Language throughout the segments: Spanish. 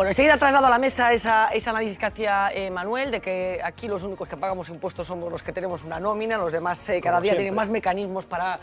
Bueno, enseguida traslado a la mesa ese análisis que hacía Manuel, de que aquí los únicos que pagamos impuestos somos los que tenemos una nómina, los demás cada día tienen más mecanismos para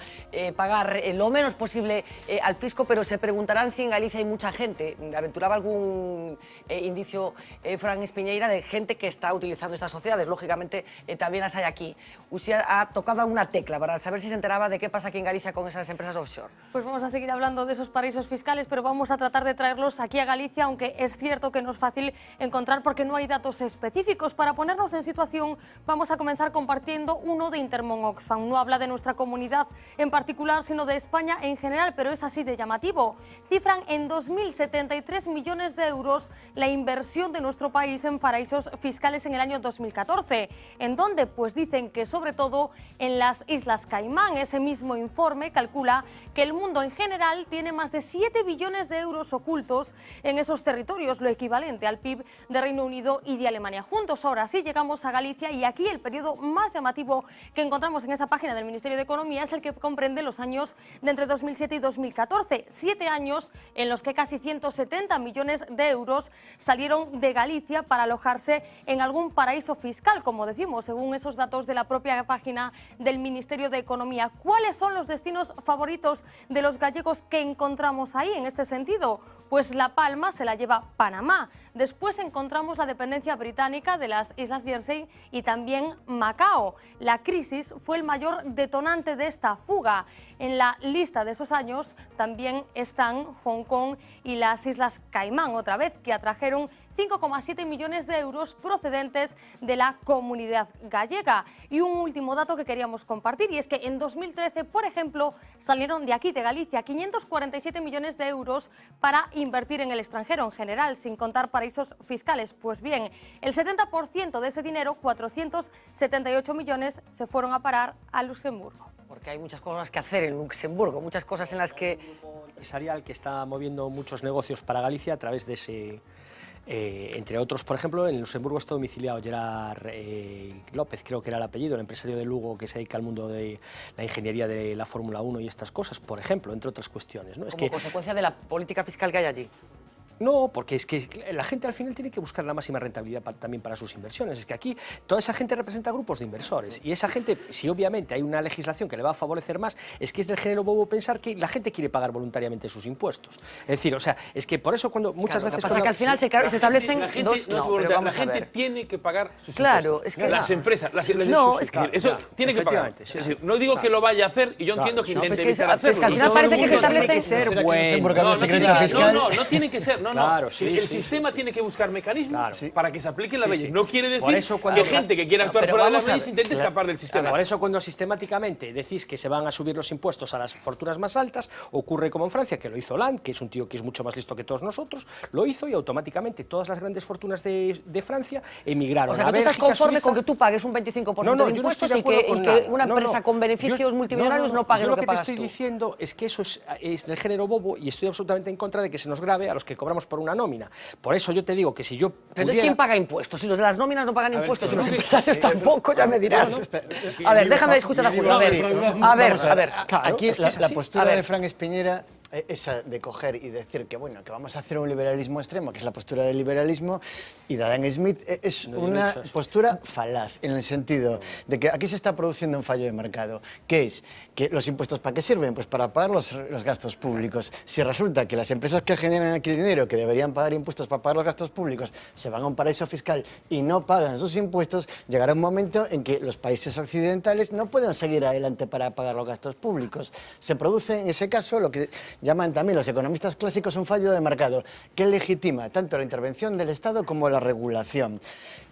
pagar lo menos posible al fisco, pero se preguntarán si en Galicia hay mucha gente. Aventuraba algún indicio, Fran Espiñeira, de gente que está utilizando estas sociedades. Lógicamente, también las hay aquí. Uxía ha tocado una tecla para saber si se enteraba de qué pasa aquí en Galicia con esas empresas offshore. Pues vamos a seguir hablando de esos paraísos fiscales, pero vamos a tratar de traerlos aquí a Galicia, aunque es cierto que no es fácil encontrar porque no hay datos específicos. Para ponernos en situación, vamos a comenzar compartiendo uno de Intermón Oxfam. No habla de nuestra comunidad en particular, sino de España en general, pero es así de llamativo. Cifran en 2.073 millones de euros la inversión de nuestro país en paraísos fiscales en el año 2014. ¿En dónde? Pues dicen que sobre todo en las Islas Caimán. Ese mismo informe calcula que el mundo en general tiene más de 7 billones de euros ocultos en esos territorios, lo equivalente al PIB de Reino Unido y de Alemania juntos. Ahora sí llegamos a Galicia y aquí el periodo más llamativo que encontramos en esa página del Ministerio de Economía es el que comprende los años de entre 2007 y 2014. 7 años en los que casi 170 millones de euros salieron de Galicia para alojarse en algún paraíso fiscal, como decimos, según esos datos de la propia página del Ministerio de Economía. ¿Cuáles son los destinos favoritos de los gallegos que encontramos ahí en este sentido? Pues La Palma se la lleva Panamá. Después encontramos la dependencia británica de las Islas Jersey y también Macao. La crisis fue el mayor detonante de esta fuga. En la lista de esos años también están Hong Kong y las Islas Caimán, otra vez, que atrajeron 5,7 millones de euros procedentes de la comunidad gallega. Y un último dato que queríamos compartir, y es que en 2013, por ejemplo, salieron de aquí, de Galicia, 547 millones de euros para invertir en el extranjero en general, sin contar paraísos fiscales. Pues bien, el 70% de ese dinero, 478 millones, se fueron a parar a Luxemburgo. Porque hay muchas cosas que hacer en Luxemburgo, muchas cosas en las que... Un grupo empresarial que está moviendo muchos negocios para Galicia a través de ese... entre otros, por ejemplo, en Luxemburgo está domiciliado Gerard López, creo que era el apellido, el empresario de Lugo que se dedica al mundo de la ingeniería de la Fórmula 1 y estas cosas, por ejemplo, entre otras cuestiones, ¿no? Como consecuencia de la política fiscal que hay allí. No, porque es que la gente al final tiene que buscar la máxima rentabilidad también para sus inversiones. Es que aquí toda esa gente representa grupos de inversores y esa gente, si obviamente hay una legislación que le va a favorecer más, es que es del género bobo pensar que la gente quiere pagar voluntariamente sus impuestos. Es decir, o sea, es que por eso cuando muchas veces... Lo que pasa que al final se establecen dos... La gente tiene que pagar sus impuestos. Es que... Las empresas, no, es que... Eso tiene que pagar. Es decir, no digo que lo vaya a hacer y yo entiendo que intente evitar hacerlo. Es que al final parece que se establecen... No tiene que ser, no. El sistema tiene que buscar mecanismos para que se apliquen las leyes. No quiere decir que gente que quiera actuar fuera de las leyes intente escapar del sistema. Por eso cuando sistemáticamente decís que se van a subir los impuestos a las fortunas más altas, ocurre como en Francia, que lo hizo Hollande, que es un tío que es mucho más listo que todos nosotros, lo hizo y automáticamente todas las grandes fortunas de Francia emigraron a Bélgica, tú estás conforme con que tú pagues un 25% de impuestos y que una empresa con beneficios multimillonarios no pague lo que pagas tú. Lo que te estoy diciendo es que eso es del género bobo y estoy absolutamente en contra de que se nos grave a los que cobramos por una nómina. Por eso yo te digo que si yo pudiera... Pero ¿quién paga impuestos? Si los de las nóminas no pagan impuestos y los empresarios tampoco, ya me dirás. A ver, déjame escuchar a Julio. A ver. Aquí la postura de Fran Espiñeira, esa de coger y decir que bueno, que vamos a hacer un liberalismo extremo, que es la postura del liberalismo, y de Adam Smith es una postura falaz, en el sentido de que aquí se está produciendo un fallo de mercado, que es que los impuestos ¿para qué sirven? Pues para pagar los gastos públicos. Si resulta que las empresas que generan aquí el dinero, que deberían pagar impuestos para pagar los gastos públicos, se van a un paraíso fiscal y no pagan sus impuestos, llegará un momento en que los países occidentales no puedan seguir adelante para pagar los gastos públicos. Se produce en ese caso lo que llaman también los economistas clásicos un fallo de mercado, que legitima tanto la intervención del Estado como la regulación.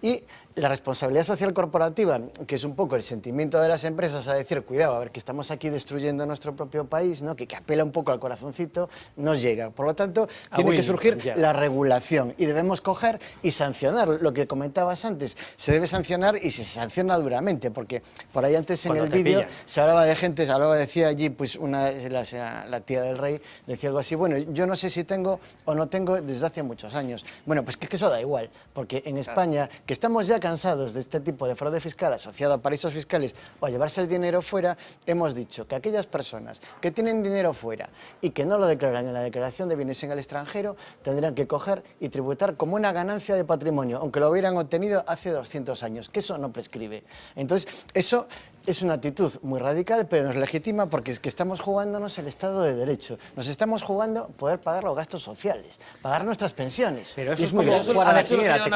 Y la responsabilidad social corporativa, que es un poco el sentimiento de las empresas a decir, cuidado, a ver que estamos aquí destruyendo nuestro propio país, ¿no? que apela un poco al corazoncito, nos llega. Por lo tanto, tiene que surgir la regulación y debemos coger y sancionar. Lo que comentabas antes, se debe sancionar y se sanciona duramente, porque por ahí antes en el vídeo se hablaba de gente, decía allí pues la tía del rey ahí, decía algo así, bueno, yo no sé si tengo o no tengo desde hace muchos años. Bueno, pues que eso da igual, porque en España, que estamos ya cansados de este tipo de fraude fiscal asociado a paraísos fiscales o a llevarse el dinero fuera, hemos dicho que aquellas personas que tienen dinero fuera y que no lo declaran en la declaración de bienes en el extranjero, tendrán que coger y tributar como una ganancia de patrimonio, aunque lo hubieran obtenido hace 200 años, que eso no prescribe. Entonces, eso es una actitud muy radical, pero nos legitima porque es que estamos jugándonos el Estado de Derecho. Nos estamos jugando poder pagar los gastos sociales, pagar nuestras pensiones. Pero eso es muy bien. Una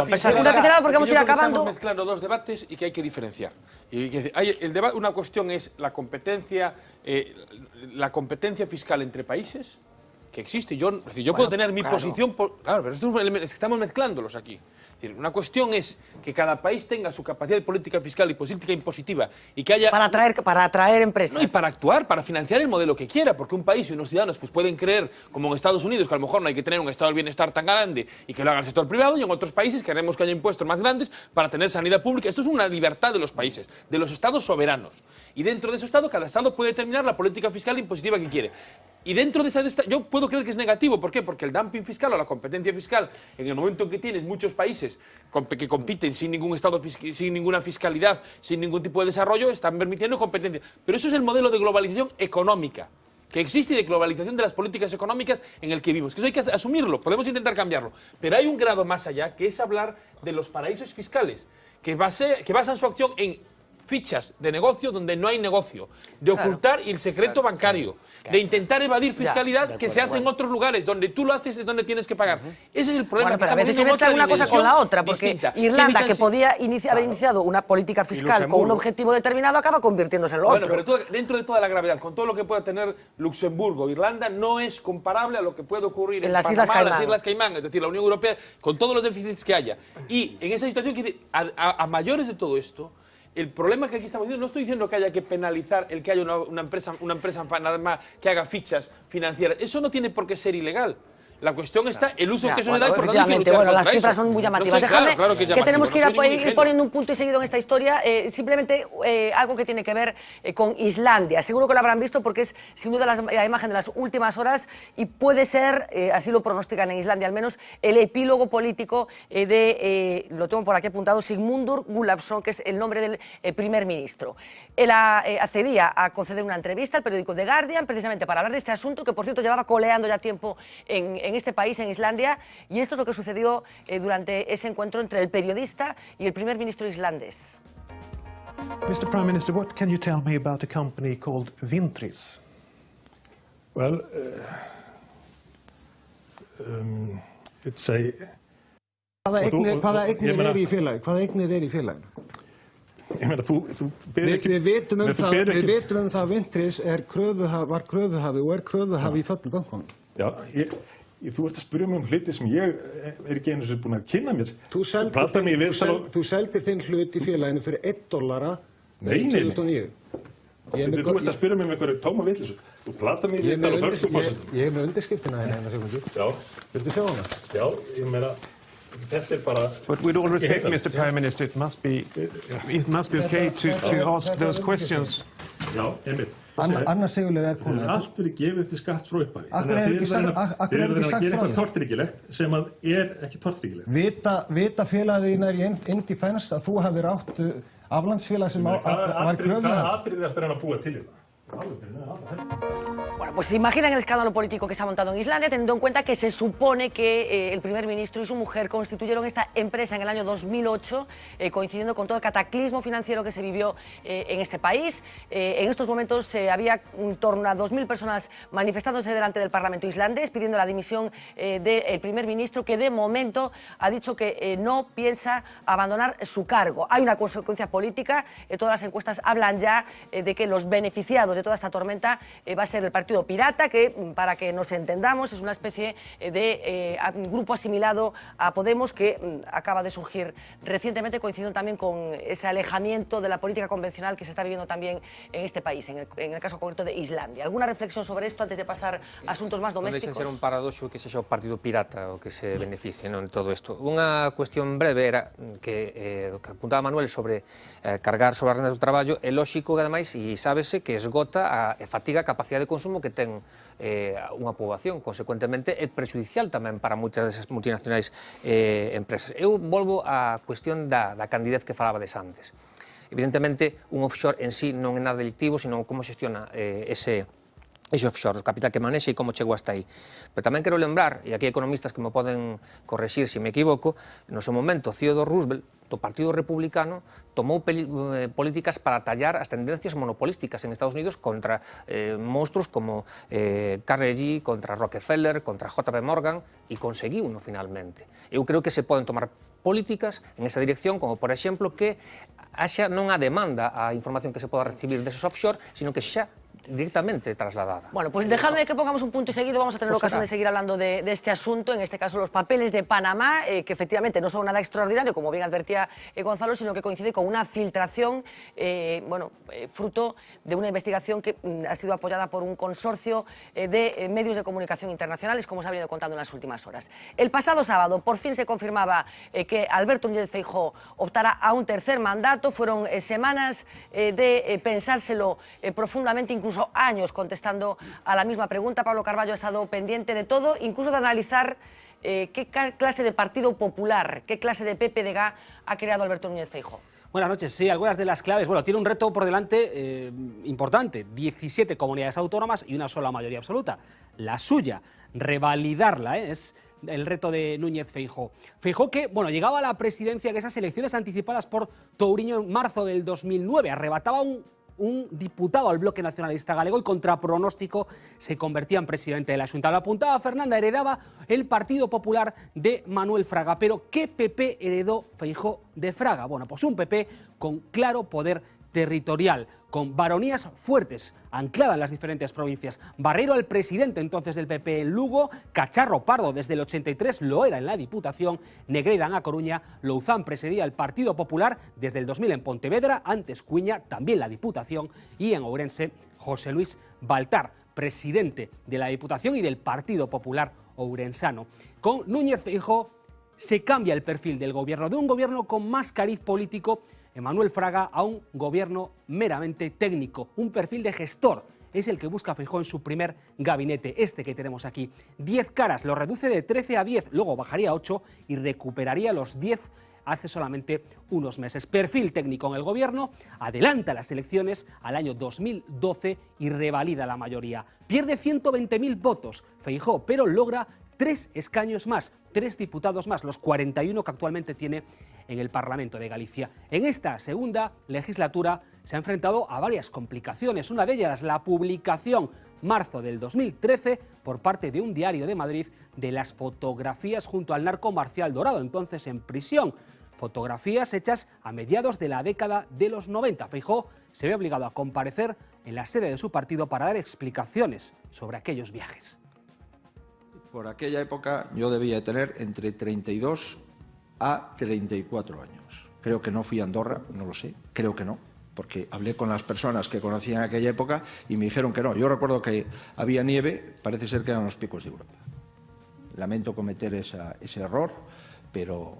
pincelada porque vamos a ir acabando. Estamos mezclando dos debates y que hay que diferenciar. Una cuestión es la competencia fiscal entre países, que existe. Yo puedo tener mi posición... Claro, pero estamos mezclándolos aquí. Es decir, una cuestión es que cada país tenga su capacidad de política fiscal y política impositiva y que haya... Para atraer empresas. No, y para actuar, para financiar el modelo que quiera, porque un país y unos ciudadanos pues, pueden creer, como en Estados Unidos, que a lo mejor no hay que tener un estado del bienestar tan grande y que lo haga el sector privado, y en otros países queremos que haya impuestos más grandes para tener sanidad pública. Esto es una libertad de los países, de los estados soberanos. Y dentro de ese estado, cada estado puede determinar la política fiscal e impositiva que quiere. Y dentro de esa... Yo puedo creer que es negativo. ¿Por qué? Porque el dumping fiscal o la competencia fiscal, en el momento en que tienes muchos países que compiten sin ningún estado, sin ninguna fiscalidad, sin ningún tipo de desarrollo, están permitiendo competencia. Pero eso es el modelo de globalización económica que existe y de globalización de las políticas económicas en el que vivimos. Que eso hay que asumirlo, podemos intentar cambiarlo. Pero hay un grado más allá, que es hablar de los paraísos fiscales, que basan su acción en fichas de negocio donde no hay negocio, de ocultar el secreto bancario, de intentar evadir fiscalidad que se hace en otros lugares, donde tú lo haces es donde tienes que pagar. Ese es el problema. Bueno, pero a veces se mezcla una cosa con la otra, porque Irlanda, que podía haber iniciado una política fiscal con un objetivo determinado, acaba convirtiéndose en lo otro. Bueno, pero dentro de toda la gravedad, con todo lo que pueda tener Luxemburgo, Irlanda no es comparable a lo que puede ocurrir en las Islas Caimán, es decir, la Unión Europea, con todos los déficits que haya. Y en esa situación, a mayores de todo esto, el problema que aquí estamos diciendo, no estoy diciendo que haya que penalizar el que haya una empresa nada más que haga fichas financieras. Eso no tiene por qué ser ilegal. La cuestión está el uso que eso le da y por tanto hay que luchar contra las cifras son muy llamativas. Dejadme que tenemos que ir poniendo un punto y seguido en esta historia. Simplemente algo que tiene que ver con Islandia. Seguro que lo habrán visto porque es sin duda la imagen de las últimas horas y puede ser, así lo pronostican en Islandia al menos, el epílogo político lo tengo por aquí apuntado, Sigmundur Gunnlaugsson, que es el nombre del primer ministro. Él accedía a conceder una entrevista al periódico The Guardian precisamente para hablar de este asunto que, por cierto, llevaba coleando ya tiempo en este país, en Islandia, y esto es lo que sucedió durante ese encuentro entre el periodista y el primer ministro islandés. Mr. Prime Minister, what can you tell me about a company called Vintris? Well, it's a... Hvaða eignir í félaginu? Ég meina, Við vitum það að Vintris var kröfuhafi og kröfuhafi í föllnu bönkunum. Já, þú ert að spyrja mig hluti sem ég ekki einu sem búin að kynna mér. Þú seldir þinn hlut í félaginu fyrir $1 2009. Þú ert að spyrja mig einhverju tóma vitleysu. Þú platar mig í viðtal á vörsluforsendum. Ég með undirskriftina hérna sekundu. Já. Viltu sjá hana? Já, ég meina, þetta bara... But with all respect, Mr. Prime Minister, it must be okay to ask those questions. Já, einmitt. Anna Sigurlaug komin. Allt verið gefið upp til skatt frá upphafi. Þannig að þið eru að gera eitthvað tortryggilegt sem ekki tortryggilegt. Vita félagið þínar í Indifence að þú hafir átt aflandsfélag sem var kröfuhafi? Hvaða atriði ertu að reyna að búa til þetta? Bueno, pues se imaginan el escándalo político que se ha montado en Islandia, teniendo en cuenta que se supone que el primer ministro y su mujer constituyeron esta empresa en el año 2008, coincidiendo con todo el cataclismo financiero que se vivió en este país. En estos momentos había en torno a 2.000 personas manifestándose delante del Parlamento islandés, pidiendo la dimisión del primer ministro, que de momento ha dicho que no piensa abandonar su cargo. Hay una consecuencia política, todas las encuestas hablan ya de que los beneficiados de toda esta tormenta va a ser el Partido Pirata, que, para que nos entendamos, es una especie de grupo asimilado a Podemos que acaba de surgir recientemente, coincidiendo también con ese alejamiento de la política convencional que se está viviendo también en este país, en el caso concreto de Islandia. ¿Alguna reflexión sobre esto antes de pasar a asuntos más domésticos? Non deixa ser un paradoxo que sexa o Partido Pirata o que se beneficie en todo isto. Unha cuestión breve era que apuntaba Manuel sobre cargar sobre as rendas do traballo, é lóxico que ademais, e sábese que esgota e fatiga a capacidade de consumo que que ten unha poboación, consecuentemente é prexudicial tamén para moitas desas multinacionais empresas. Eu volvo á cuestión da candidez que falabades antes. Evidentemente, un offshore en sí non é nada delictivo, sino como xestiona ese offshore, o capital que manexa e como chegou hasta aí. Pero tamén quero lembrar, e aquí hai economistas que me poden correxir se me equivoco, no seu momento, Theodore Roosevelt, do Partido Republicano, tomou políticas para tallar as tendencias monopolísticas en Estados Unidos contra monstruos como Carnegie, contra Rockefeller, contra JP Morgan, e conseguiu no finalmente. Eu creo que se poden tomar políticas en esa dirección, como por exemplo que haxa non a demanda a información que se poda recibir deses offshore, sino que xa directamente trasladada. Bueno, pues dejadme que pongamos un punto y seguido, vamos a tener ocasión de seguir hablando de este asunto, en este caso los papeles de Panamá, que efectivamente no son nada extraordinario, como bien advertía Gonzalo, sino que coincide con una filtración, fruto de una investigación que ha sido apoyada por un consorcio de medios de comunicación internacionales, como se ha venido contando en las últimas horas. El pasado sábado, por fin se confirmaba que Alberto Núñez Feijóo optara a un tercer mandato. Fueron semanas de pensárselo profundamente, incluso años contestando a la misma pregunta. Pablo Carballo ha estado pendiente de todo, incluso de analizar qué clase de Partido Popular, qué clase de PPDG ha creado Alberto Núñez Feijóo. Buenas noches. Sí, algunas de las claves. Bueno, tiene un reto por delante importante. 17 comunidades autónomas y una sola mayoría absoluta. La suya, revalidarla, es el reto de Núñez Feijóo. Feijóo que, bueno, llegaba a la presidencia de esas elecciones anticipadas por Touriño en marzo del 2009. Arrebataba un diputado al bloque nacionalista galego y contra pronóstico se convertía en presidente de la Xunta. Lo apuntaba Fernanda, heredaba el Partido Popular de Manuel Fraga. Pero ¿qué PP heredó Feijóo de Fraga? Bueno, pues un PP con claro poder territorial, con baronías fuertes, ancladas en las diferentes provincias. Barreiro, el presidente entonces del PP en Lugo, Cacharro Pardo desde el 83 lo era en la Diputación, Negreira en A Coruña, Louzán presidía el Partido Popular desde el 2000 en Pontevedra, antes Cuña, también la Diputación, y en Ourense, José Luis Baltar, presidente de la Diputación y del Partido Popular ourensano. Con Núñez Feijóo se cambia el perfil del gobierno, de un gobierno con más cariz político, Manuel Fraga, a un gobierno meramente técnico, un perfil de gestor. Es el que busca Feijóo en su primer gabinete, este que tenemos aquí. 10 caras, lo reduce de 13 a 10, luego bajaría a 8 y recuperaría los 10 hace solamente unos meses. Perfil técnico en el gobierno, adelanta las elecciones al año 2012 y revalida la mayoría. Pierde 120.000 votos Feijóo, pero logra 3 escaños más, 3 diputados más, los 41 que actualmente tiene en el Parlamento de Galicia. En esta segunda legislatura se ha enfrentado a varias complicaciones. Una de ellas, la publicación, marzo del 2013, por parte de un diario de Madrid, de las fotografías junto al narco Marcial Dorado, entonces en prisión. Fotografías hechas a mediados de la década de los 90. Feijóo se ve obligado a comparecer en la sede de su partido para dar explicaciones sobre aquellos viajes. Por aquella época yo debía tener entre 32 a 34 años. Creo que no fui a Andorra, no lo sé, creo que no, porque hablé con las personas que conocían aquella época y me dijeron que no. Yo recuerdo que había nieve, parece ser que eran los picos de Europa. Lamento cometer ese error, pero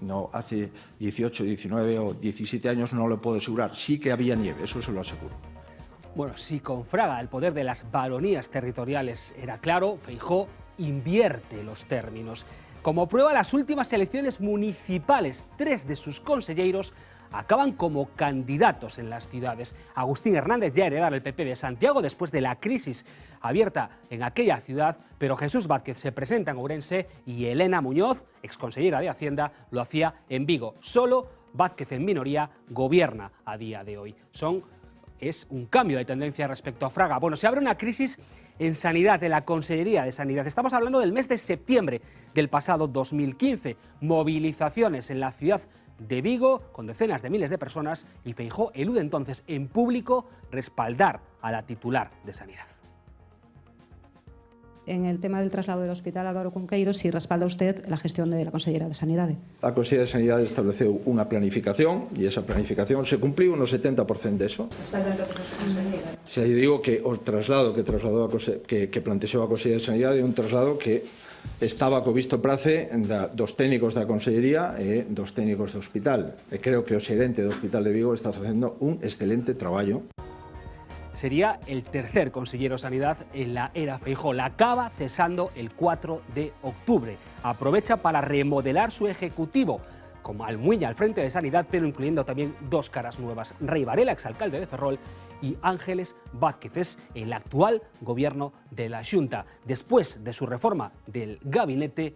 no, hace 18, 19 o 17 años no lo puedo asegurar. Sí que había nieve, eso se lo aseguro. Bueno, si con Fraga el poder de las baronías territoriales era claro, Feijóo invierte los términos. Como prueba, las últimas elecciones municipales, 3 de sus conselleiros acaban como candidatos en las ciudades. Agustín Hernández ya heredaba el PP de Santiago después de la crisis abierta en aquella ciudad, pero Jesús Vázquez se presenta en Ourense y Elena Muñoz, exconsellera de Hacienda, lo hacía en Vigo. Solo Vázquez en minoría gobierna a día de hoy. Es un cambio de tendencia respecto a Fraga. Bueno, se abre una crisis en sanidad, de la Consellería de Sanidad. Estamos hablando del mes de septiembre del pasado 2015. Movilizaciones en la ciudad de Vigo con decenas de miles de personas y Feijóo elude entonces en público respaldar a la titular de Sanidad. En el tema del traslado del Hospital Álvaro Cunqueiro, si respalda usted la gestión de la Consellera de Sanidade. A Consellera de Sanidade estableceu unha planificación e esa planificación se cumpliu no 70% de eso. Se digo que o traslado que plantexou a Consellera de Sanidade é un traslado que estaba co visto prace dos técnicos da Consellería e dos técnicos do hospital. E creo que o xerente do Hospital de Vigo está facendo un excelente traballo. sería el tercer consejero de Sanidad en la era Feijóo. La acaba cesando el 4 de octubre. Aprovecha para remodelar su ejecutivo, como Almuña al frente de Sanidad, pero incluyendo también dos caras nuevas. Rei Varela, exalcalde de Ferrol, y Ángeles Vázquez, es el actual gobierno de la Xunta. Después de su reforma del gabinete,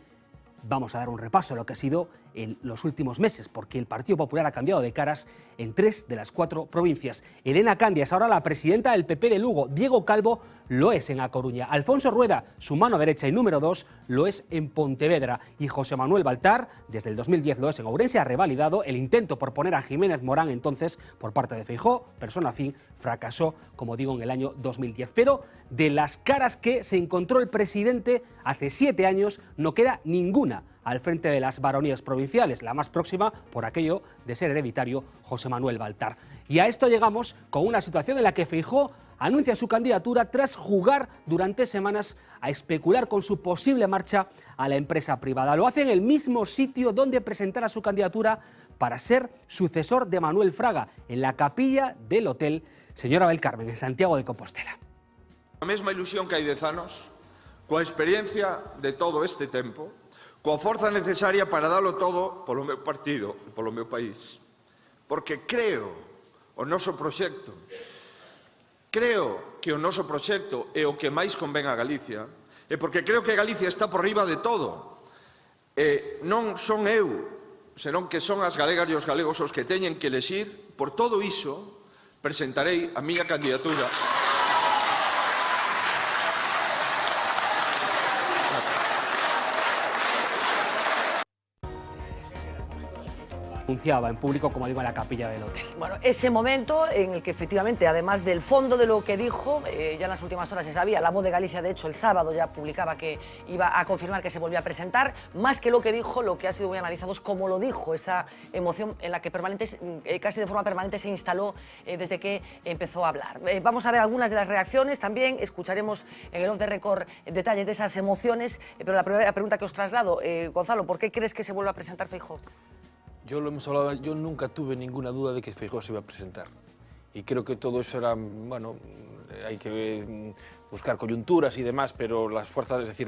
vamos a dar un repaso a lo que ha sido en los últimos meses, porque el Partido Popular ha cambiado de caras en 3 de las 4 provincias. Elena Candia es ahora la presidenta del PP de Lugo, Diego Calvo lo es en A Coruña, Alfonso Rueda, su mano derecha y número 2, lo es en Pontevedra, y José Manuel Baltar, desde el 2010 lo es en Ourense, ha revalidado el intento por poner a Jiménez Morán entonces por parte de Feijóo, persona afín, fracasó, como digo, en el año 2010. Pero de las caras que se encontró el presidente hace 7 años, no queda ninguna al frente de las baronías provinciales, la más próxima, por aquello de ser hereditario, José Manuel Baltar. Y a esto llegamos con una situación en la que Feijóo anuncia su candidatura tras jugar durante semanas a especular con su posible marcha a la empresa privada. Lo hace en el mismo sitio donde presentara su candidatura para ser sucesor de Manuel Fraga, en la capilla del Hotel Señora del Carmen, en Santiago de Compostela. A mesma ilusión que hai 10 anos, coa experiencia de todo este tempo, coa forza necesaria para dalo todo polo meu partido e polo meu país. Porque creo o noso proxecto, creo que o noso proxecto é o que máis convén a Galicia, e porque creo que Galicia está por riba de todo. E non son eu, senón que son as galegas e os galegos os que teñen que elexir. Por todo iso, presentarei a miña candidatura. Anunciaba en público, como digo, en la capilla del hotel. Bueno, ese momento en el que efectivamente, además del fondo de lo que dijo, ya en las últimas horas se sabía, La Voz de Galicia, de hecho, el sábado ya publicaba que iba a confirmar que se volvía a presentar, más que lo que dijo, lo que ha sido muy analizado es cómo lo dijo, esa emoción en la que casi de forma permanente se instaló desde que empezó a hablar. Vamos a ver algunas de las reacciones, también escucharemos en el Off the Record detalles de esas emociones, pero la primera pregunta que os traslado, Gonzalo, ¿por qué crees que se vuelve a presentar Feijóo? Yo lo hemos hablado, yo nunca tuve ninguna duda de que Feijóo se iba a presentar. Y creo que todo eso era, bueno, hay que buscar coyunturas y demás, pero las fuerzas, es decir,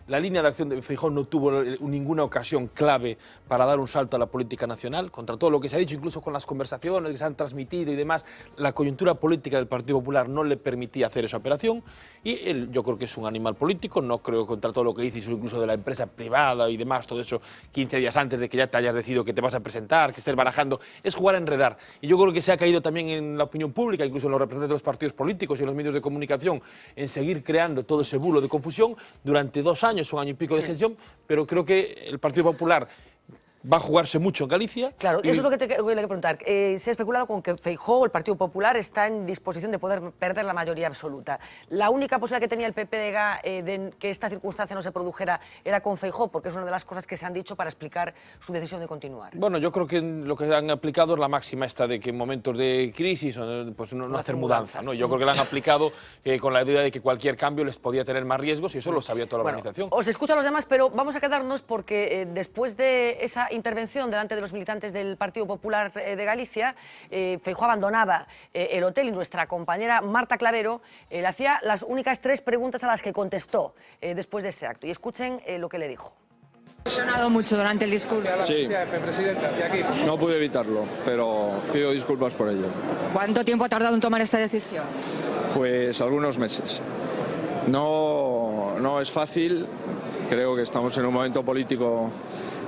la línea de acción de Feijóo no tuvo ninguna ocasión clave para dar un salto a la política nacional, contra todo lo que se ha dicho, incluso con las conversaciones que se han transmitido y demás, la coyuntura política del Partido Popular no le permitía hacer esa operación, y él, yo creo que es un animal político, no creo contra todo lo que dice, incluso de la empresa privada y demás, todo eso 15 días antes de que ya te hayas decidido que te vas a presentar, que estés barajando, es jugar a enredar. Y yo creo que se ha caído también en la opinión pública, incluso en los representantes de los partidos políticos y en los medios de comunicación, en seguir creando todo ese bulo de confusión durante 2 años, 1 año y pico de gestión, pero creo que el Partido Popular va a jugarse mucho en Galicia. Claro, eso es lo que te quería preguntar. Se ha especulado con que Feijóo, el Partido Popular, está en disposición de poder perder la mayoría absoluta. La única posibilidad que tenía el PPDG de que esta circunstancia no se produjera era con Feijóo, porque es una de las cosas que se han dicho para explicar su decisión de continuar. Bueno, yo creo que lo que han aplicado es la máxima esta de que en momentos de crisis pues no hacer mudanza, ¿no? Yo creo que la han aplicado con la idea de que cualquier cambio les podía tener más riesgos y eso lo sabía toda la organización. Os escucho a los demás, pero vamos a quedarnos porque después de esa intervención delante de los militantes del Partido Popular de Galicia, Feijóo abandonaba el hotel y nuestra compañera Marta Clavero le hacía las únicas 3 preguntas a las que contestó después de ese acto. Y escuchen lo que le dijo. ¿Ha presionado mucho durante el discurso? Sí, no pude evitarlo, pero pido disculpas por ello. ¿Cuánto tiempo ha tardado en tomar esta decisión? Pues algunos meses. No es fácil, creo que estamos en un momento político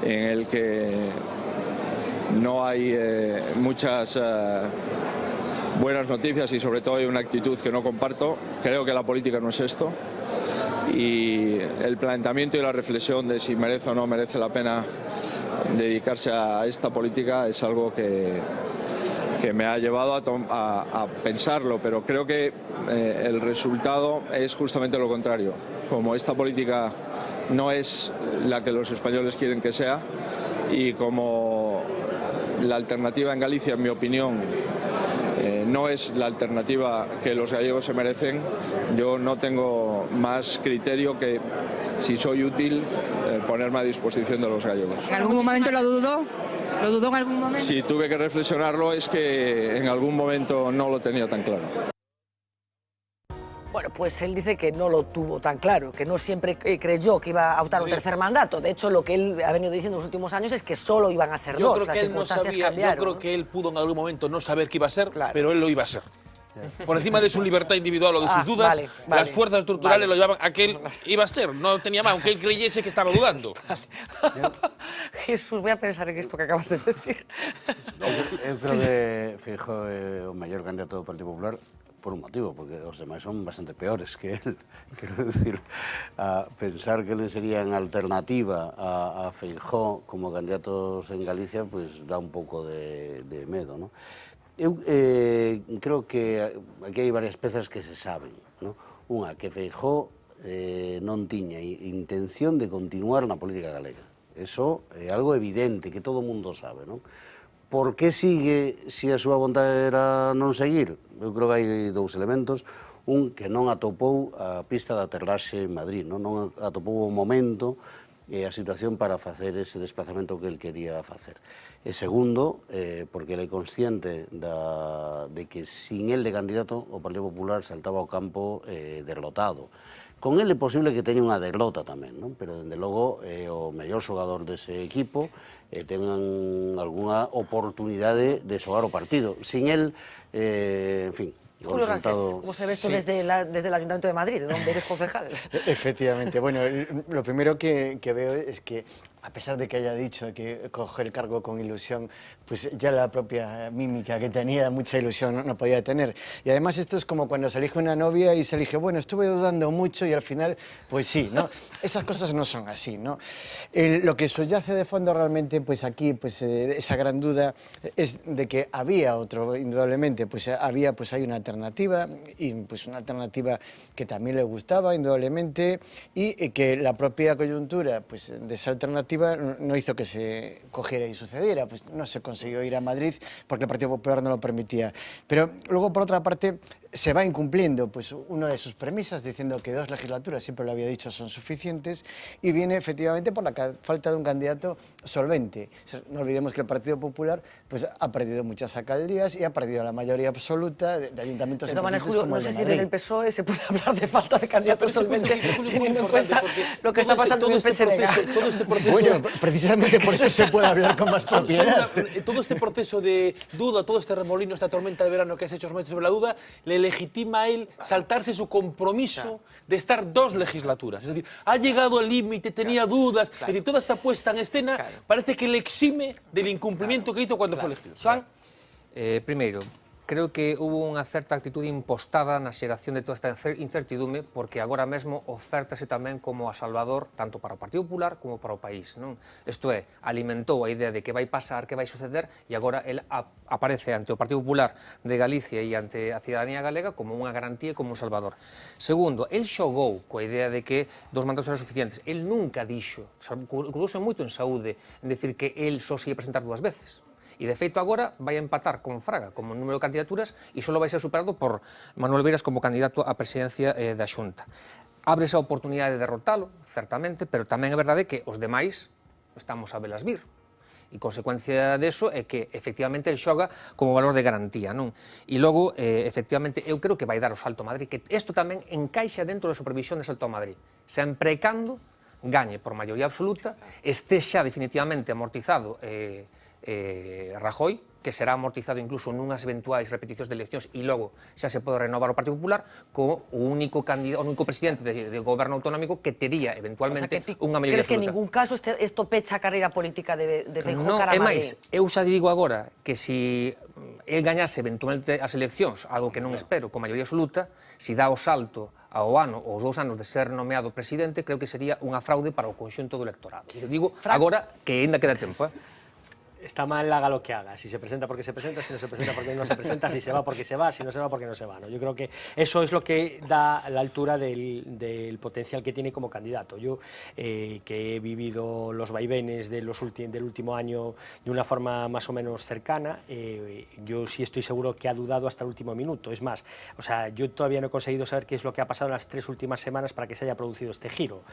en el que no hay muchas buenas noticias y sobre todo hay una actitud que no comparto. Creo que la política no es esto y el planteamiento y la reflexión de si merece o no merece la pena dedicarse a esta política es algo que me ha llevado a pensarlo, pero creo que el resultado es justamente lo contrario. Como esta política no es la que los españoles quieren que sea y como la alternativa en Galicia, en mi opinión, no es la alternativa que los gallegos se merecen, yo no tengo más criterio que, si soy útil, ponerme a disposición de los gallegos. ¿En algún momento lo dudó? ¿Lo dudó en algún momento? Si tuve que reflexionarlo es que en algún momento no lo tenía tan claro. pues él dice que no lo tuvo tan claro, que no siempre creyó que iba a optar a un tercer mandato. De hecho, lo que él ha venido diciendo en los últimos años es que solo iban a ser dos, las circunstancias cambiaron. Yo creo que él pudo en algún momento no saber qué iba a ser, pero él lo iba a ser. Por encima de su libertad individual o de sus dudas, las fuerzas estructurales lo llevaban a que él iba a ser, no tenía más, aunque él creyese que estaba dudando. Jesús, voy a pensar en esto que acabas de decir. Eu creo que Feijóo é o maior candidato do Partido Popular por un motivo, porque os demais son bastante peores que él. Quero decir, a pensar que ele sería en alternativa a Feijóo como candidatos en Galicia, pues dá un pouco de medo, ¿no? Eu creo que aquí hai varias pezas que se saben, ¿no? Unha, que Feijóo non tiña intención de continuar na política galega. Eso é algo evidente, que todo o mundo sabe, ¿no? Por que sigue se a súa vontade era non seguir? Eu creo que hai dous elementos. Un, que non atopou a pista de aterraxe en Madrid, non atopou o momento e a situación para facer ese desplazamento que el quería facer. E segundo, porque ele é consciente de que sin el de candidato o Partido Popular saltaba ao campo derrotado. Con ele é posible que teña unha derrota tamén, non? Pero, dende logo, é o mellor xogador dese equipo e tengan algunha oportunidade de xogar o partido. Sin el, en fin, Julio Garcés, ¿cómo se ve esto desde el Ayuntamiento de Madrid, de donde eres concejal? Efectivamente. Bueno, lo primero que veo es que, a pesar de que haya dicho que coger el cargo con ilusión, pues ya la propia mímica que tenía, mucha ilusión no podía tener. Y además esto es como cuando se elige una novia y se elige, bueno, estuve dudando mucho y al final, pues sí, ¿no? Esas cosas no son así, ¿no? Lo que subyace de fondo realmente, pues aquí, pues esa gran duda es de que había otro, indudablemente, pues había, pues hay una alternativa, y pues una alternativa que también le gustaba, indudablemente, y que la propia coyuntura, pues de esa alternativa no hizo que se cogiera y sucediera, pues no se consiguió ir a Madrid porque el Partido Popular no lo permitía. Pero luego, por otra parte, se va incumpliendo pues una de sus premisas, diciendo que 2 legislaturas, siempre lo había dicho, son suficientes, y viene efectivamente por la falta de un candidato solvente. No olvidemos que el Partido Popular pues ha perdido muchas alcaldías y ha perdido la mayoría absoluta de ayuntamientos importantes como el de Madrid. No sé si desde el PSOE se puede hablar de falta de candidato solvente, teniendo en cuenta lo que está pasando en el PSDG. Bueno, precisamente por eso se puede hablar con más propiedad. Todo este proceso de duda, todo este remolino, esta tormenta de verano que has hecho sobre la duda, le legitima a él saltarse su compromiso de estar 2 legislaturas. Es decir, ha llegado al límite, tenía dudas, es decir, toda esta puesta en escena parece que le exime del incumplimiento que hizo cuando fue elegido. Xoán? Primeiro, creo que hubo unha certa actitude impostada na xeración de toda esta incertidume, porque agora mesmo ofertase tamén como a salvador tanto para o Partido Popular como para o país, non? Isto é, alimentou a idea de que vai pasar, que vai suceder, e agora el aparece ante o Partido Popular de Galicia e ante a cidadanía galega como unha garantía e como un salvador. Segundo, el xogou coa idea de que 2 mandatos eran suficientes. El nunca dixo, curioso moito en saúde, en decir que el só se ia presentar 2 veces. E, de feito, agora vai a empatar con Fraga como número de candidaturas e só vai ser superado por Manuel Beiras como candidato á presidencia da Xunta. Ábrese a oportunidade de derrotalo, certamente, pero tamén é verdade que os demais estamos a velas vir. E consecuencia deso é que, efectivamente, el xoga como valor de garantía, non? E logo, efectivamente, eu creo que vai dar o salto a Madrid, que isto tamén encaixa dentro da supervisión de salto a Madrid. Sempre e cando gañe por maioría absoluta, este xa definitivamente amortizado Rajoy, que será amortizado incluso nunhas eventuais repeticións de eleccións e logo xa se pode renovar o Partido Popular co único presidente de goberno autonómico que tería eventualmente unha maioría absoluta. Crees que en ningún caso isto pecha a carreira política de Feijóo cara a Madrid? Non, é máis, eu xa digo agora que se el gañase eventualmente as eleccións, algo que non espero, con maioría absoluta, se dá o salto ao ano ou os 2 anos de ser nomeado presidente, creo que sería unha fraude para o conxunto do electorado. E digo agora que ainda queda tempo, está mal, haga lo que haga. Si se presenta porque se presenta, si no se presenta porque no se presenta, si se va porque se va, si no se va porque no se va, ¿no? Yo creo que eso es lo que da la altura del potencial que tiene como candidato. Yo, que he vivido los vaivenes del último año de una forma más o menos cercana, yo sí estoy seguro que ha dudado hasta el último minuto. Es más, o sea, yo todavía no he conseguido saber qué es lo que ha pasado en las 3 últimas semanas para que se haya producido este giro.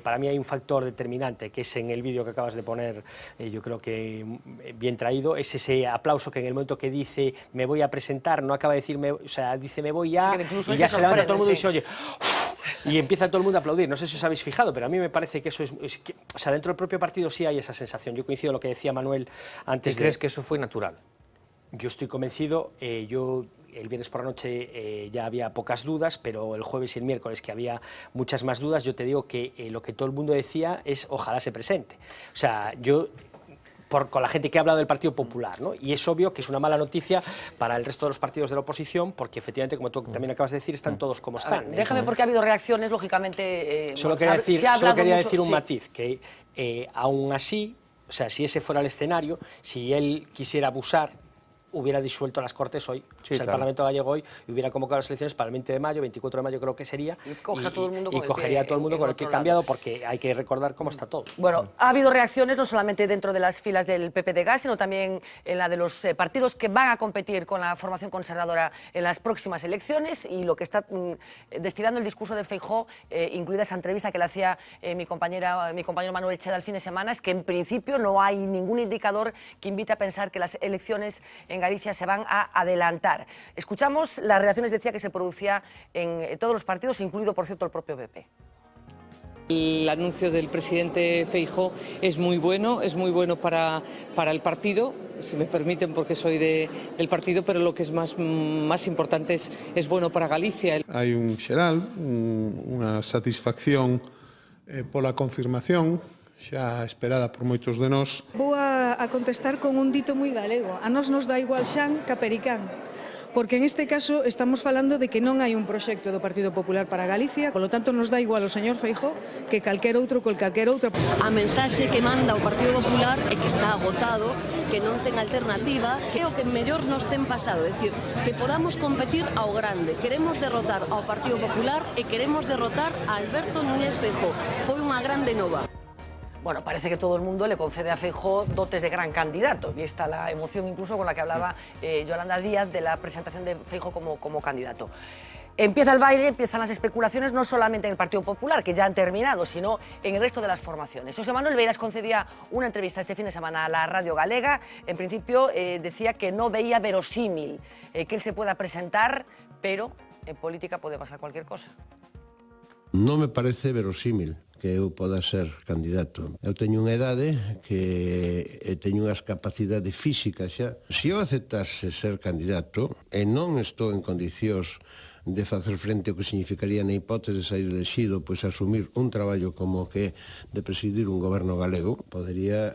Para mí hay un factor determinante, que es en el vídeo que acabas de poner, yo creo que bien traído, es ese aplauso que en el momento que dice me voy a presentar, no acaba de decir, o sea, dice me voy ya, y ya se levanta todo el mundo y se oye, y empieza todo el mundo a aplaudir. No sé si os habéis fijado, pero a mí me parece que eso o sea, dentro del propio partido sí hay esa sensación. Yo coincido con lo que decía Manuel antes. ¿Crees que eso fue natural? Yo estoy convencido, yo el viernes por la noche ya había pocas dudas, pero el jueves y el miércoles que había muchas más dudas, yo te digo que lo que todo el mundo decía es ojalá se presente. O sea, yo con la gente que ha hablado del Partido Popular, ¿no? Y es obvio que es una mala noticia para el resto de los partidos de la oposición, porque efectivamente, como tú también acabas de decir, están todos como están. Déjame, porque ha habido reacciones, lógicamente. Solo quería decir un matiz, que aún así, o sea, si ese fuera el escenario, si él quisiera abusar, hubiera disuelto las Cortes hoy, Sí, el Parlamento gallego hoy, y hubiera convocado las elecciones para el 20 de mayo, 24 de mayo creo que sería, y cogería a todo el mundo con el que cambiado, porque hay que recordar cómo está todo. Bueno, ha habido reacciones no solamente dentro de las filas del PPDG, sino también en la de los partidos que van a competir con la formación conservadora en las próximas elecciones, y lo que está destilando el discurso de Feijóo, incluida esa entrevista que le hacía mi compañero Manuel Cheda el fin de semana, es que en principio no hay ningún indicador que invite a pensar que las elecciones en Galicia se van a adelantar. Escuchamos las reacciones, decía, que se producía en todos los partidos, incluido, por cierto, el propio PP. El anuncio del presidente Feijóo es muy bueno para el partido, si me permiten, porque soy del partido, pero lo que es más importante es bueno para Galicia. Hai un xeral, unha satisfacción pola confirmación xa esperada por moitos de nós. Vou a contestar con un dito moi galego. A nós nos dá igual xan que a pericán. Porque en este caso estamos falando de que non hai un proxecto do Partido Popular para Galicia, polo tanto nos dá igual o señor Feijóo que calquer outro col calquer outro. A mensaxe que manda o Partido Popular é que está agotado, que non ten alternativa, que é o que mellor nos ten pasado, é dicir, que podamos competir ao grande. Queremos derrotar ao Partido Popular e queremos derrotar a Alberto Núñez Feijóo. Foi unha grande nova. Bueno, parece que todo el mundo le concede a Feijóo dotes de gran candidato, y está la emoción incluso con la que hablaba Yolanda Díaz de la presentación de Feijóo como candidato. Empieza el baile, empiezan las especulaciones, no solamente en el Partido Popular, que ya han terminado, sino en el resto de las formaciones. José Manuel Beiras concedía una entrevista este fin de semana a la Radio Galega. En principio decía que no veía verosímil que él se pueda presentar, pero en política puede pasar cualquier cosa. Non me parece verosímil que eu poda ser candidato. Eu teño unha idade que teño unhas capacidades físicas xa. Se eu aceptase ser candidato e non estou en condicións de facer frente ao que significaría na hipótese de sair elexido, pois asumir un traballo como que de presidir un goberno galego, podería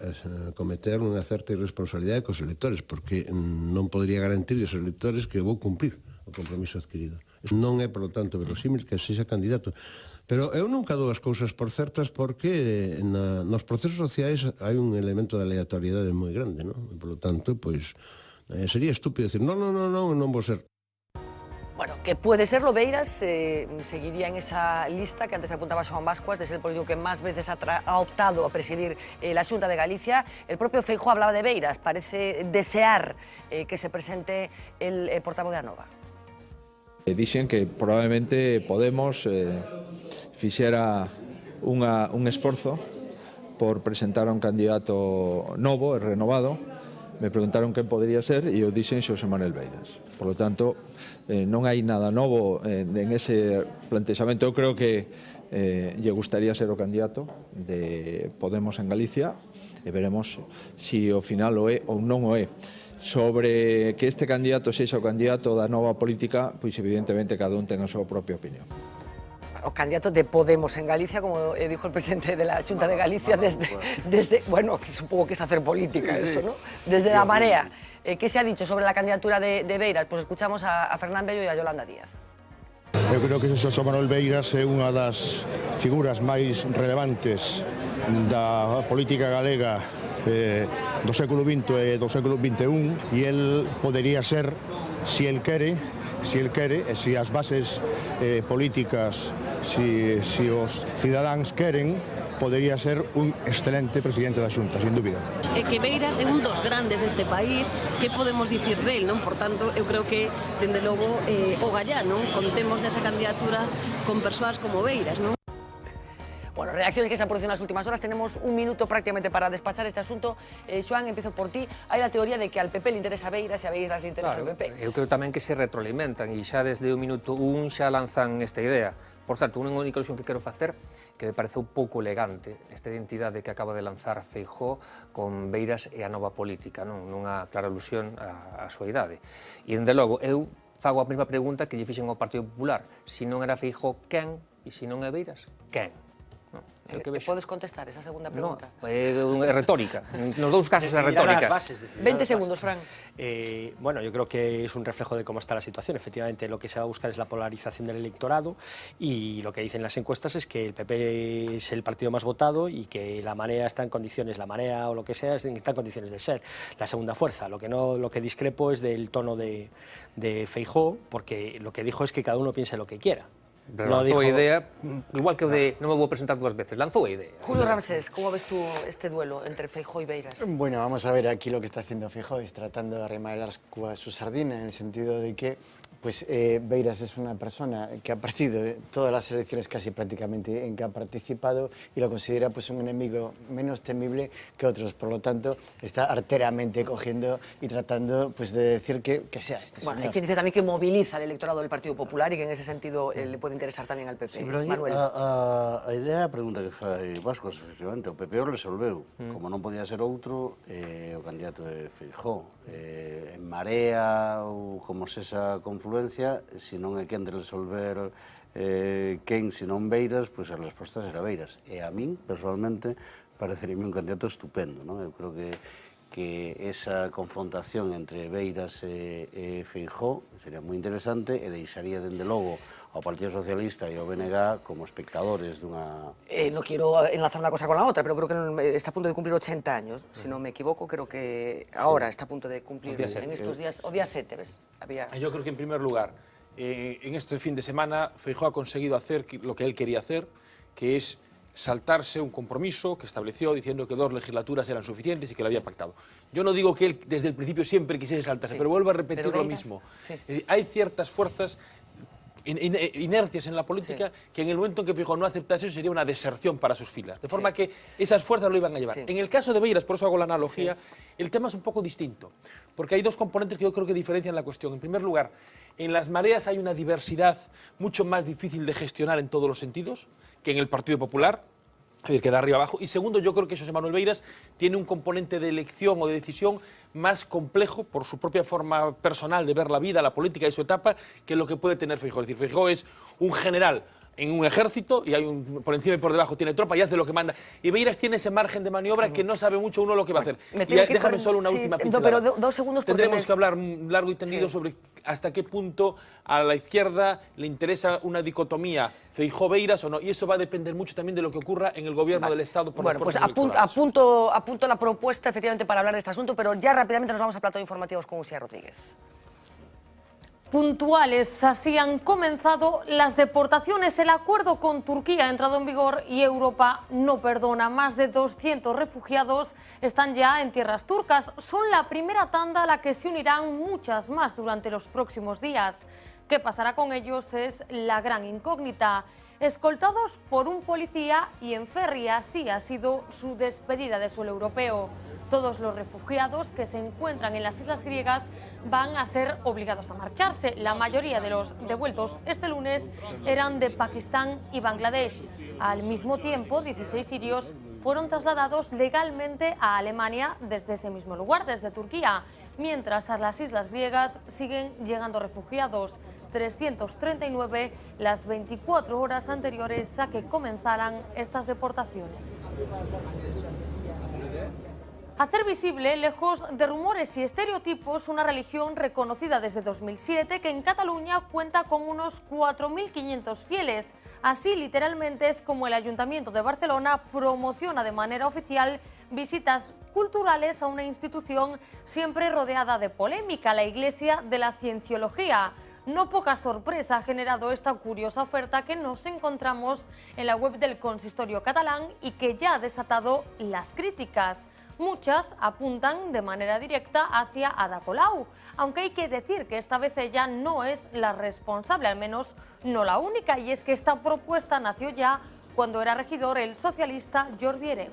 cometer unha certa irresponsabilidade cos electores, porque non podría garantir aos electores que vou cumprir o compromiso adquirido. Non é, por lo tanto, verosímil que sexa candidato. Pero eu nunca dou as cousas por certas, porque nos procesos sociais hai un elemento de aleatoriedade moi grande, non? Por lo tanto, pois, sería estúpido decir, non vou ser. Bueno, que puede serlo, Beiras seguiría en esa lista que antes apuntaba Xoán Bascuas, de ser el político que más veces ha optado a presidir la Xunta de Galicia. El propio Feijóo hablaba de Beiras, parece desear que se presente el portavoz de Anova. Dixen que probablemente Podemos fixera un esforzo por presentar a un candidato novo e renovado. Me preguntaron quen podría ser e eu dixen Xosé Manuel Beiras. Por lo tanto, non hai nada novo en ese plantexamento. Eu creo que lle gustaría ser o candidato de Podemos en Galicia e veremos se ao final o é ou non o é. Sobre que este candidato sexa o candidato da nova política, pois evidentemente cada un ten a súa propia opinión. O candidato de Podemos en Galicia, como dijo el presidente de la Xunta de Galicia, desde bueno, supongo que es hacer política eso, ¿no? Desde la Marea. ¿Qué se ha dicho sobre la candidatura de Beiras? Pues escuchamos a Fernán Bello e a Yolanda Díaz. Eu creo que Xosé Manuel Beiras é unha das figuras máis relevantes da política galega do século XX e do século XXI, e el podería ser, se el quere, e se as bases políticas, se os cidadáns queren, podería ser un excelente presidente da Xunta, sin dúbida. Que Beiras é un dos grandes deste país, que podemos dicir del, non? Por tanto, eu creo que, dende logo, o gallá, non? Contemos desa candidatura con persoas como Beiras, non? Bueno, reacciones que se han producido en las últimas horas. Tenemos un minuto prácticamente para despachar este asunto. Xoán, empiezo por ti. Hai a teoría de que al PP le interesa Beiras e a Beiras le interesa Claro, al PP. eu creo tamén que se retroalimentan e xa desde o minuto 1 xa lanzan esta idea. Por certo, unha única alusión que quero facer que me parece un pouco elegante esta identidade que acaba de lanzar Feijóo con Beiras e a nova política, non? Nunha clara alusión á súa idade. E, dende logo, eu fago a mesma pregunta que lle fixen ao Partido Popular. Se non era Feijóo, quen? E se non é Beiras, quen? Podes contestar esa segunda pregunta? No, é retórica. Nos dous casos é retórica. 20 segundos, Fran. Bueno, yo creo que es un reflejo de cómo está la situación. Efectivamente, lo que se va a buscar es la polarización del electorado y lo que dicen las encuestas es que el PP es el partido más votado y que la Marea está en condiciones, la Marea o lo que sea, está en condiciones de ser la segunda fuerza. Lo que discrepo es del tono de Feijóo, porque lo que dijo es que cada uno piense lo que quiera. Pero lanzou a idea, igual que o de non me vou presentar dúas veces, lanzou a idea. Julio Ramsés, ¿cómo ves tú este duelo entre Feijóo y Beiras? Bueno, vamos a ver aquí lo que está haciendo Feijóo, es tratando de arrimar las cubas a su sardina, en el sentido de que Beiras es una persona que ha partido de todas las elecciones casi prácticamente en que ha participado y lo considera un enemigo menos temible que otros. Por lo tanto, está arteramente cogiendo y tratando de decir que sea este señor. Bueno, hay quien dice también que moviliza al electorado del Partido Popular y que en ese sentido le puede interesar tamén al PP. Sí, pero Manuel. a idea, a pregunta que fai Vascos, efectivamente, o PP o resolveu. Como non podía ser outro, o candidato de Feijóo. En Marea ou como se esa confluencia, se non é quen de resolver quen, se non Beiras, pois a resposta será Beiras. E a min, personalmente, pareceríame un candidato estupendo, non? Eu creo que esa confrontación entre Beiras e Feijóo sería moi interesante e deixaría, dende logo, ao Partido Socialista e ao BNG como espectadores dunha... No quiero enlazar una cosa con la otra, pero creo que está a punto de cumplir 80 años. Si no me equivoco, creo que ahora está a punto de cumplir en estos días, o día 7, ¿ves? Yo creo que, en primer lugar, en este fin de semana, Feijóo ha conseguido hacer lo que él quería hacer, que es saltarse un compromiso que estableció diciendo que 2 legislaturas eran suficientes y que lo había pactado. Yo no digo que él desde el principio siempre quisiese saltarse, pero vuelvo a repetir lo mismo. Hay ciertas fuerzas, inercias en la política, que en el momento en que Feijóo no aceptase eso sería una deserción para sus filas, de forma que esas fuerzas lo iban a llevar. En el caso de Beiras, por eso hago la analogía, el tema es un poco distinto, porque hay 2 componentes que yo creo que diferencian la cuestión. En primer lugar, en las mareas hay una diversidad mucho más difícil de gestionar en todos los sentidos que en el Partido Popular, es decir, que da arriba abajo. Y segundo, yo creo que José Manuel Beiras tiene un componente de elección o de decisión más complejo por su propia forma personal de ver la vida, la política y su etapa, que lo que puede tener Feijóo. Es decir, Feijóo es un general en un ejército y hay por encima y por debajo tiene tropa y hace lo que manda. Y Beiras tiene ese margen de maniobra que no sabe mucho uno lo que va a hacer. Y déjame solo una última pincelada. Pero 2 segundos. Tendremos que hablar largo y tendido sobre hasta qué punto a la izquierda le interesa una dicotomía Feijóo-Beiras o no. Y eso va a depender mucho también de lo que ocurra en el gobierno del Estado por las fuerzas electorales. Apunto la propuesta efectivamente para hablar de este asunto, pero ya rápidamente nos vamos a plato de informativos con Uxía Rodríguez. Puntuales, así han comenzado las deportaciones. El acuerdo con Turquía ha entrado en vigor y Europa no perdona. Más de 200 refugiados están ya en tierras turcas. Son la primera tanda a la que se unirán muchas más durante los próximos días. ¿Qué pasará con ellos? Es la gran incógnita. Escoltados por un policía y en ferry, así ha sido su despedida de suelo europeo. Todos los refugiados que se encuentran en las islas griegas van a ser obligados a marcharse. La mayoría de los devueltos este lunes eran de Pakistán y Bangladesh. Al mismo tiempo, 16 sirios fueron trasladados legalmente a Alemania desde ese mismo lugar, desde Turquía, mientras a las islas griegas siguen llegando refugiados. 339 las 24 horas anteriores a que comenzaran estas deportaciones. Hacer visible, lejos de rumores y estereotipos, una religión reconocida desde 2007 que en Cataluña cuenta con unos 4.500 fieles. Así, literalmente, es como el Ayuntamiento de Barcelona promociona de manera oficial visitas culturales a una institución siempre rodeada de polémica, la Iglesia de la Cienciología. No poca sorpresa ha generado esta curiosa oferta que nos encontramos en la web del Consistorio catalán y que ya ha desatado las críticas. Muchas apuntan de manera directa hacia Ada Colau, aunque hay que decir que esta vez ella no es la responsable, al menos no la única, y es que esta propuesta nació ya cuando era regidor el socialista Jordi Hereu.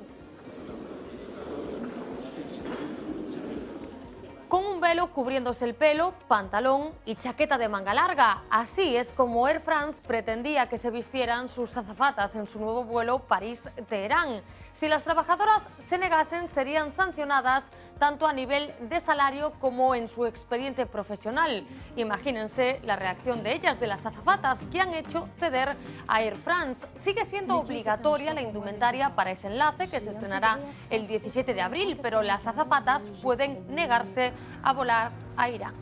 Con un velo cubriéndose el pelo, pantalón y chaqueta de manga larga. Así es como Air France pretendía que se vistieran sus azafatas en su nuevo vuelo París-Teherán. Si las trabajadoras se negasen, serían sancionadas tanto a nivel de salario como en su expediente profesional. Imagínense la reacción de ellas, de las azafatas, que han hecho ceder a Air France. Sigue siendo obligatoria la indumentaria para ese enlace, que se estrenará el 17 de abril, pero las azafatas pueden negarse a volar a Irán.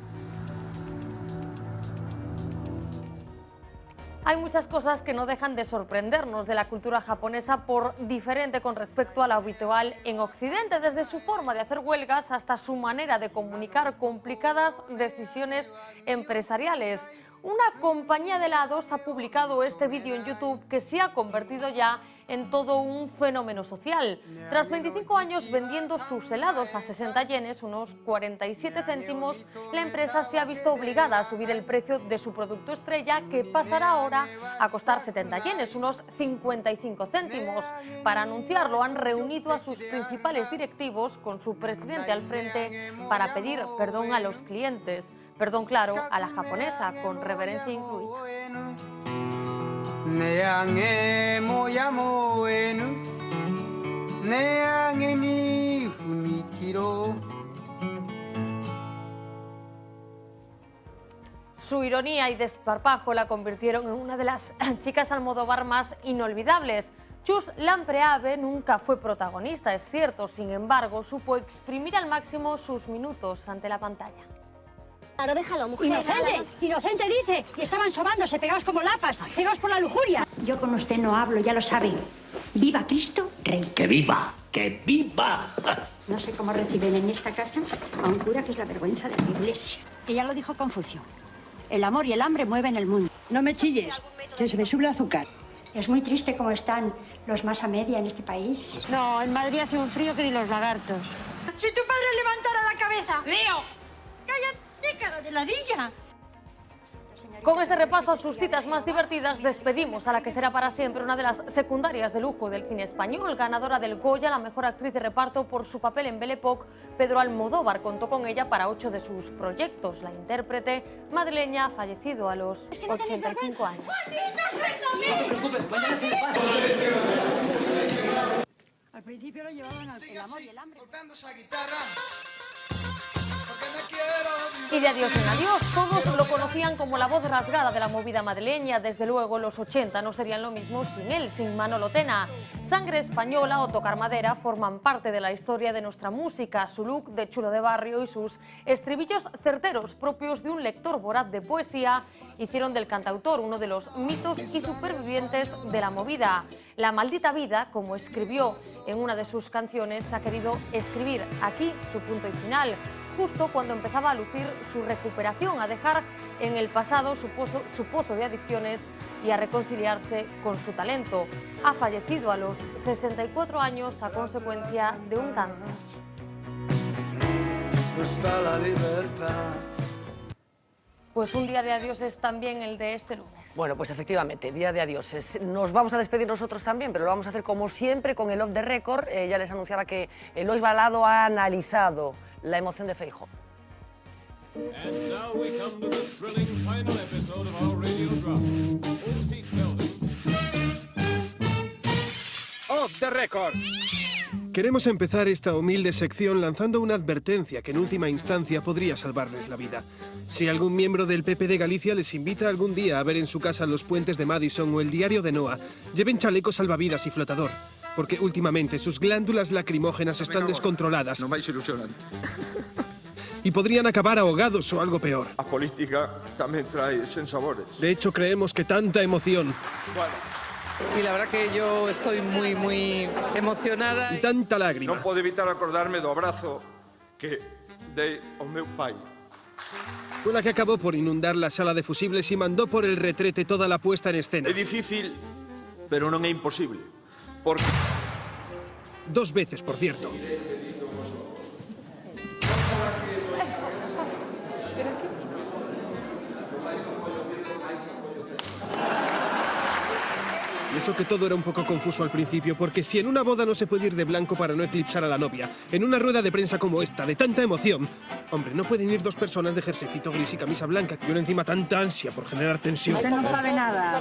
Hay muchas cosas que no dejan de sorprendernos de la cultura japonesa por diferente con respecto a lo habitual en Occidente, desde su forma de hacer huelgas hasta su manera de comunicar complicadas decisiones empresariales. Una compañía de helados ha publicado este vídeo en YouTube que se ha convertido ya en todo un fenómeno social. Tras 25 años vendiendo sus helados a 60 yenes, unos 47 céntimos, la empresa se ha visto obligada a subir el precio de su producto estrella, que pasará ahora a costar 70 yenes, unos 55 céntimos. Para anunciarlo han reunido a sus principales directivos, con su presidente al frente, para pedir perdón a los clientes. Perdón, claro, a la japonesa, con reverencia incluida. Su ironía y desparpajo la convirtieron en una de las chicas Almodóvar más inolvidables. Chus Lampreave nunca fue protagonista, es cierto, sin embargo, supo exprimir al máximo sus minutos ante la pantalla. Claro, déjalo, mujer. Inocente, inocente dice, y estaban sobándose, pegados como lapas, pegados por la lujuria. Yo con usted no hablo, ya lo sabe. ¡Viva Cristo Rey! ¡Que viva! ¡Que viva! No sé cómo reciben en esta casa a un cura que es la vergüenza de la iglesia. Que ya lo dijo Confucio. El amor y el hambre mueven el mundo. No me chilles, que se me sube el azúcar. Es muy triste cómo están los más a media en este país. No, en Madrid hace un frío que ni los lagartos. Si tu padre levantara la cabeza... ¡Leo! ¡Cállate! ¡Cara de ladilla! Con este repaso a sus citas más divertidas, despedimos a la que será para siempre una de las secundarias de lujo del cine español, ganadora del Goya, la mejor actriz de reparto por su papel en Belle Époque. Pedro Almodóvar contó con ella para 8 de sus proyectos. La intérprete madrileña ha fallecido a los 85 años. Al principio lo llevaban al amor y el hambre. Y de Adiós en Adiós, todos lo conocían como la voz rasgada de la movida madrileña. Desde luego, los 80 no serían lo mismo sin él, sin Manolo Tena. Sangre española o Tocar madera forman parte de la historia de nuestra música. Su look de chulo de barrio y sus estribillos certeros, propios de un lector voraz de poesía, hicieron del cantautor uno de los mitos y supervivientes de la movida. La maldita vida, como escribió en una de sus canciones, ha querido escribir aquí su punto y final, justo cuando empezaba a lucir su recuperación, a dejar en el pasado su pozo de adicciones y a reconciliarse con su talento. Ha fallecido a los 64 años a consecuencia de un cáncer. No está la libertad. Pues un día de adiós es también el de este lunes. Bueno, pues efectivamente, día de adiós. Nos vamos a despedir nosotros también, pero lo vamos a hacer como siempre con el Off the Record. Ya les anunciaba que Eloy Balado ha analizado la emoción de Feijóo. And now we come to the thrilling final episode of our radio drama. Off the Record. Queremos empezar esta humilde sección lanzando una advertencia que en última instancia podría salvarles la vida. Si algún miembro del PP de Galicia les invita algún día a ver en su casa los puentes de Madison o el diario de Noah, lleven chalecos salvavidas y flotador, porque últimamente sus glándulas lacrimógenas están descontroladas. No máis ilusionante. Y podrían acabar ahogados o algo peor. A política tamén trae sensabores. De hecho, creemos que tanta emoción Bueno. Y la verdad que yo estoy muy emocionada. y tanta lágrima Non podo evitar acordarme do abrazo que dei ao meu pai. fue la que acabó por inundar la sala de fusibles y mandó por el retrete toda la puesta en escena. É difícil, pero non é imposible. Porque 2 veces, por cierto. E eso que todo era un poco confuso al principio, porque si en una boda no se puede ir de blanco para no eclipsar a la novia, en una rueda de prensa como esta, de tanta emoción, hombre, no pueden ir dos personas de jerseycito gris y camisa blanca, y una encima tanta ansia por generar tensión. Usted no sabe nada.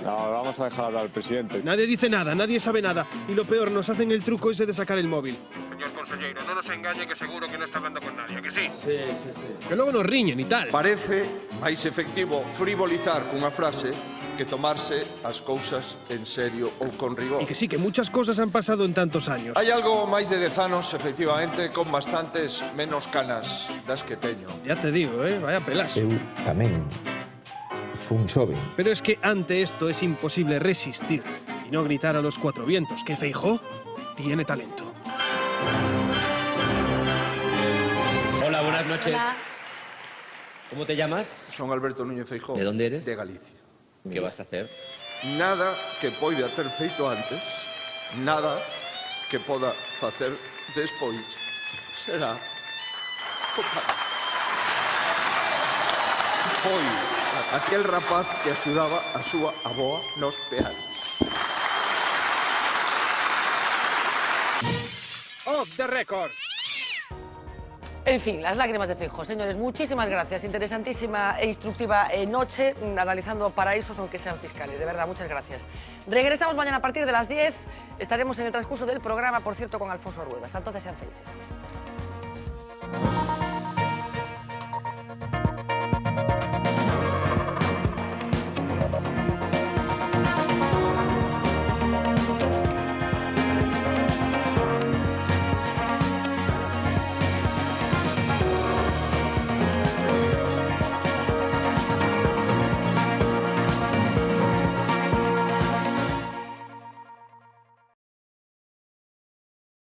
No, vamos a dejar hablar al presidente. Nadie dice nada, nadie sabe nada, y lo peor, nos hacen el truco ese de sacar el móvil. Señor consejero, no nos engañe que seguro que no está hablando con nadie, ¿que sí? Sí, sí, sí. Que luego nos riñen y tal. Parece máis efectivo frivolizar cunha frase que tomarse as cousas en serio ou con rigor. Y que sí, que muchas cosas han pasado en tantos años. Hai algo máis de 10 anos, efectivamente, con bastantes menos canas das que teño. Ya te digo, vaya pelazo. Eu tamén fun xoven. Pero es que ante esto es imposible resistir y no gritar a los cuatro vientos que Feijóo tiene talento. Hola, buenas noches. Hola. ¿Cómo te llamas? Son Alberto Núñez Feijóo. ¿De dónde eres? De Galicia. ¿Qué vas a hacer? Nada que poida ter feito antes, nada que poda facer despois, será foi aquel rapaz que axudaba a súa avoa nos peares. ¡Off the record! En fin, las lágrimas de Feijóo. Señores, muchísimas gracias. Interesantísima e instructiva noche analizando paraísos, aunque sean fiscales. De verdad, muchas gracias. Regresamos mañana a partir de las 10. Estaremos en el transcurso del programa, por cierto, con Alfonso Rueda. Hasta entonces, sean felices.